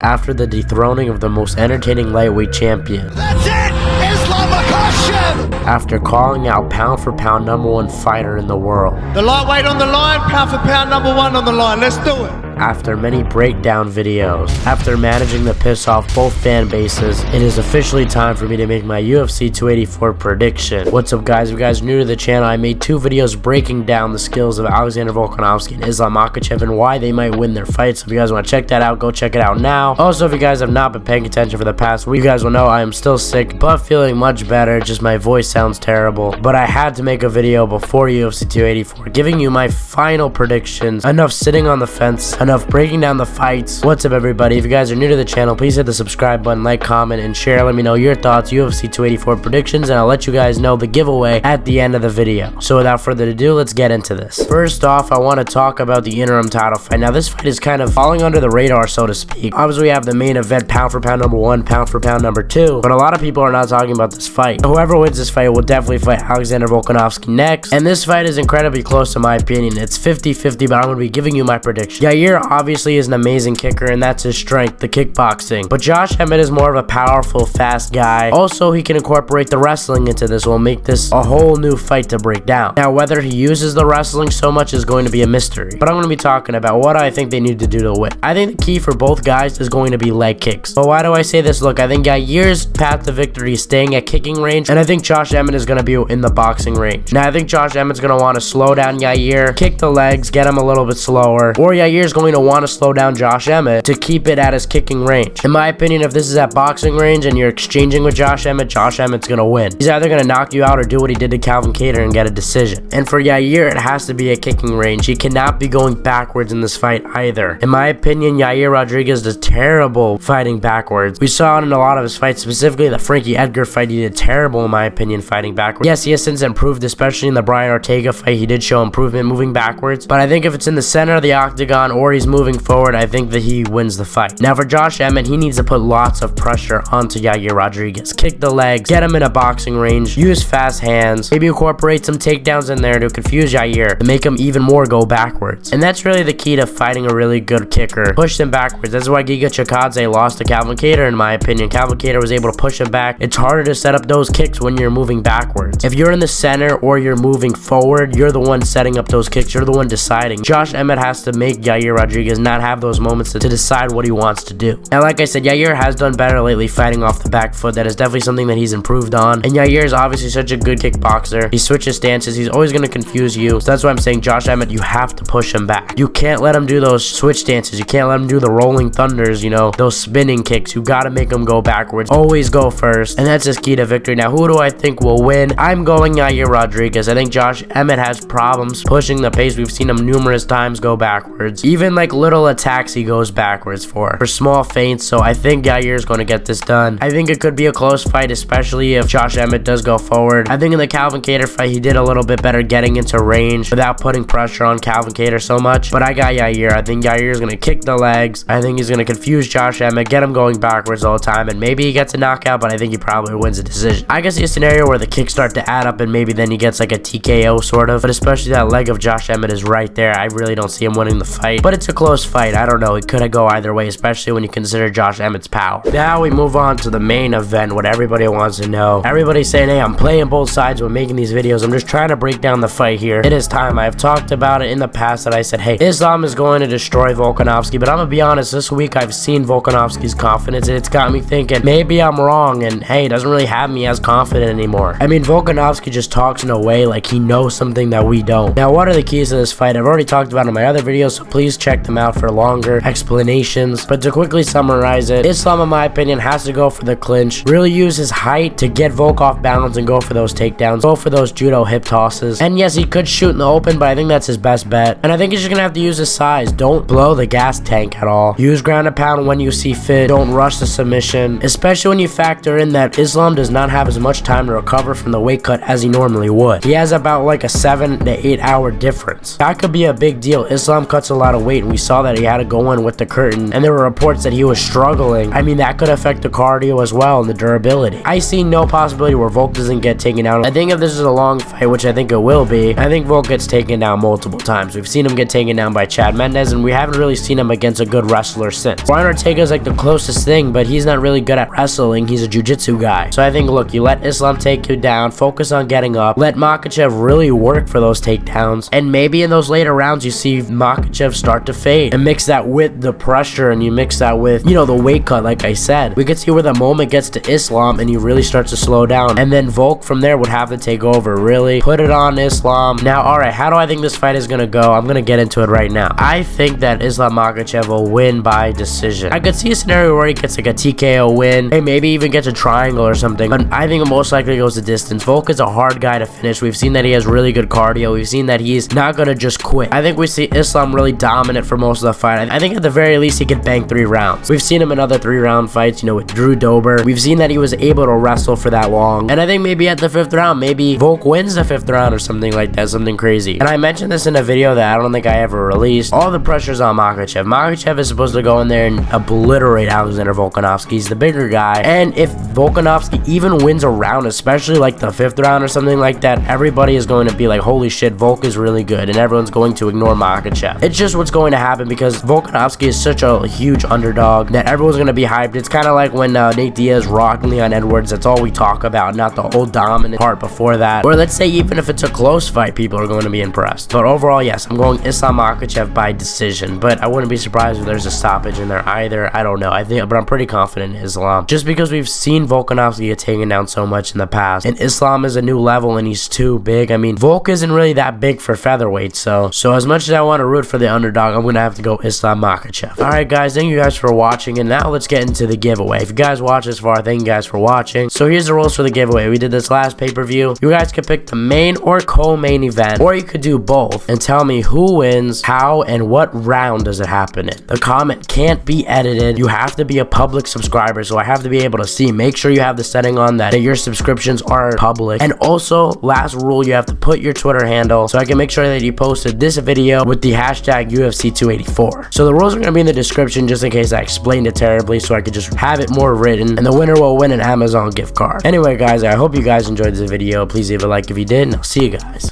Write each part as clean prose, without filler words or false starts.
after the dethroning of the most entertaining lightweight champion. That's it! Islam Makhachev! After calling out pound for pound #1 fighter in the world. The lightweight on the line, pound for pound #1 on the line. Let's do it. After many breakdown videos, after managing to piss off both fan bases, it is officially time for me to make my UFC 284 prediction. What's up guys, if you guys are new to the channel, I made 2 videos breaking down the skills of Alexander Volkanovski and Islam Makhachev and why they might win their fights. If you guys want to check that out, go check it out now. Also, if you guys have not been paying attention for the past week, you guys will know I am still sick, but feeling much better, just my voice sounds terrible. But I had to make a video before UFC 284, giving you my final predictions. Enough sitting on the fence, enough breaking down the fights. What's up everybody, if you guys are new to the channel, please hit the subscribe button, like, comment, and share. Let me know your thoughts, UFC 284 predictions, and I'll let you guys know the giveaway at the end of the video. So without further ado, let's get into this. First off, I want to talk about the interim title fight. Now this fight is kind of falling under the radar, so to speak. Obviously we have the main event, pound for pound #1, pound for pound #2, but a lot of people are not talking about this fight. Whoever wins this fight will definitely fight Alexander Volkanovski next, and this fight is incredibly close in my opinion. It's 50-50, but I'm going to be giving you my prediction. Yair obviously is an amazing kicker, and that's his strength, the kickboxing, but Josh Emmett is more of a powerful, fast guy. Also, he can incorporate the wrestling into this, will make this a whole new fight to break down. Now, whether he uses the wrestling so much is going to be a mystery, but I'm going to be talking about what I think they need to do to win. I think the key for both guys is going to be leg kicks. But why do I say this? Look, I think Yair's path to victory is staying at kicking range, and I think Josh Emmett is going to be in the boxing range. Now, I think Josh Emmett's going to want to slow down Yair, kick the legs, get him a little bit slower, or Yair's going to want to slow down Josh Emmett to keep it at his kicking range. In my opinion, if this is at boxing range and you're exchanging with Josh Emmett's going to win. He's either going to knock you out or do what he did to Calvin Kattar and get a decision. And for Yair, it has to be a kicking range. He cannot be going backwards in this fight either. In my opinion, Yair Rodrigues is terrible fighting backwards. We saw it in a lot of his fights, specifically the Frankie Edgar fight. He did terrible in my opinion fighting backwards. Yes, he has since improved, especially in the Brian Ortega fight. He did show improvement moving backwards, but I think if it's in the center of the octagon or he's moving forward, I think that he wins the fight. Now for Josh Emmett, he needs to put lots of pressure onto Yair Rodrigues. Kick the legs, get him in a boxing range, use fast hands, maybe incorporate some takedowns in there to confuse Yair, to make him even more go backwards. And that's really the key to fighting a really good kicker. Push him backwards. That's why Giga Chikadze lost to Calvin Kattar in my opinion. Calvin Kattar was able to push him back. It's harder to set up those kicks when you're moving backwards. If you're in the center or you're moving forward, you're the one setting up those kicks. You're the one deciding. Josh Emmett has to make Yair Rodrigues not have those moments to decide what he wants to do. Now, like I said, Yair has done better lately fighting off the back foot. That is definitely something that he's improved on. And Yair is obviously such a good kickboxer. He switches stances. He's always going to confuse you. So that's why I'm saying Josh Emmett, you have to push him back. You can't let him do those switch stances. You can't let him do the rolling thunders, you know, those spinning kicks. You got to make him go backwards. Always go first. And that's his key to victory. Now, who do I think will win? I'm going Yair Rodrigues. I think Josh Emmett has problems pushing the pace. We've seen him numerous times go backwards. Even like little attacks he goes backwards for small feints. So I think Yair is going to get this done. I think it could be a close fight, especially if Josh Emmett does go forward. I think in the Calvin Kattar fight, he did a little bit better getting into range without putting pressure on Calvin Kattar so much. But I got Yair. I think Yair is going to kick the legs. I think he's going to confuse Josh Emmett, get him going backwards all the time, and maybe he gets a knockout, but I think he probably wins a decision. I can see a scenario where the kicks start to add up and maybe then he gets like a TKO sort of, but especially that leg of Josh Emmett is right there. I really don't see him winning the fight, but it's a close fight. I don't know. It could go either way, especially when you consider Josh Emmett's power. Now we move on to the main event, what everybody wants to know. Everybody's saying, hey, I'm playing both sides when making these videos. I'm just trying to break down the fight here. It is time. I've talked about it in the past that I said, hey, Islam is going to destroy Volkanovski, but I'm gonna be honest, this week I've seen Volkanovski's confidence, and it's got me thinking maybe I'm wrong, and hey, it doesn't really have me as confident anymore. I mean, Volkanovski just talks in a way like he knows something that we don't. Now, what are the keys to this fight? I've already talked about it in my other videos, so please check them out for longer explanations. But to quickly summarize it, Islam, in my opinion, has to go for the clinch, really use his height to get Volk off balance and go for those takedowns, go for those judo hip tosses. And yes, he could shoot in the open, but I think that's his best bet. And I think he's just gonna have to use his size. Don't blow the gas tank at all. Use ground and pound when you see fit. Don't rush the submission, especially when you factor in that Islam does not have as much time time to recover from the weight cut as he normally would. He has about like a 7 to 8 hour difference. That could be a big deal. Islam cuts a lot of weight, and we saw that he had to go in with the curtain, and there were reports that he was struggling. I mean, that could affect the cardio as well and the durability. I see no possibility where Volk doesn't get taken down. I think if this is a long fight, which I think it will be, I think Volk gets taken down multiple times. We've seen him get taken down by Chad Mendes, and we haven't really seen him against a good wrestler since. Brian Ortega's like the closest thing, but he's not really good at wrestling. He's a jiu-jitsu guy. So I think, look, you let Islam take you down, focus on getting up, let Makhachev really work for those takedowns, and maybe in those later rounds you see Makhachev start to fade, and mix that with the pressure, and you mix that with, you know, the weight cut. Like I said, we could see where the moment gets to Islam and he really starts to slow down, and then Volk from there would have to take over, really put it on Islam. Now, alright, how do I think this fight is gonna go? I'm gonna get into it right now. I think that Islam Makhachev will win by decision. I could see a scenario where he gets like a TKO win, and maybe even gets a triangle or something, but I think it most likely goes the distance. Volk is a hard guy to finish. We've seen that he has really good cardio. We've seen that he's not gonna just quit. I think we see Islam really dominant for most of the fight. I think at the very least he could bang 3 rounds. We've seen him in other 3-round fights, you know, with Drew Dober. We've seen that he was able to wrestle for that long, and I think maybe at the 5th round, maybe Volk wins the 5th round or something like that, something crazy. And I mentioned this in a video that I don't think I ever released. All the pressure's on Makhachev. Makhachev is supposed to go in there and obliterate Alexander Volkanovski. He's the bigger guy, and if Volkanovski even wins a round, especially like the 5th round or something like that, everybody is going to be like, holy shit, Volk is really good, and everyone's going to ignore Makhachev. It's just what's going to happen because Volkanovski is such a huge underdog that everyone's going to be hyped. It's kind of like when Nate Diaz rocked Leon Edwards. That's all we talk about, not the whole dominant part before that. Or let's say even if it's a close fight, people are going to be impressed. But overall, yes, I'm going Islam Makhachev by decision, but I wouldn't be surprised if there's a stoppage in there either. I don't know. But I'm pretty confident in Islam, just because we've seen Volkanovski get taken down so much in the past, and Islam is a new level and he's too big. I mean, Volk isn't really that big for featherweight, so as much as I want to root for the underdog, I'm gonna have to go Islam Makhachev. Alright guys, thank you guys for watching, and now let's get into the giveaway. If you guys watched this far, thank you guys for watching. So here's the rules for the giveaway. We did this last pay-per-view. You guys could pick the main or co-main event, or you could do both and tell me who wins, how, and what round does it happen in. The comment can't be edited. You have to be a public subscriber, so I have to be able to see. Make sure you have the setting on that your subscriptions are public. And also, last rule, you have to put your Twitter handle so I can make sure that you posted this video with the hashtag UFC 284. So the rules are going to be in the description just in case I explained it terribly, so I could just have it more written, and the winner will win an Amazon gift card. Anyway guys, I hope you guys enjoyed this video. Please leave a like if you did, and I'll see you guys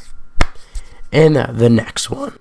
in the next one.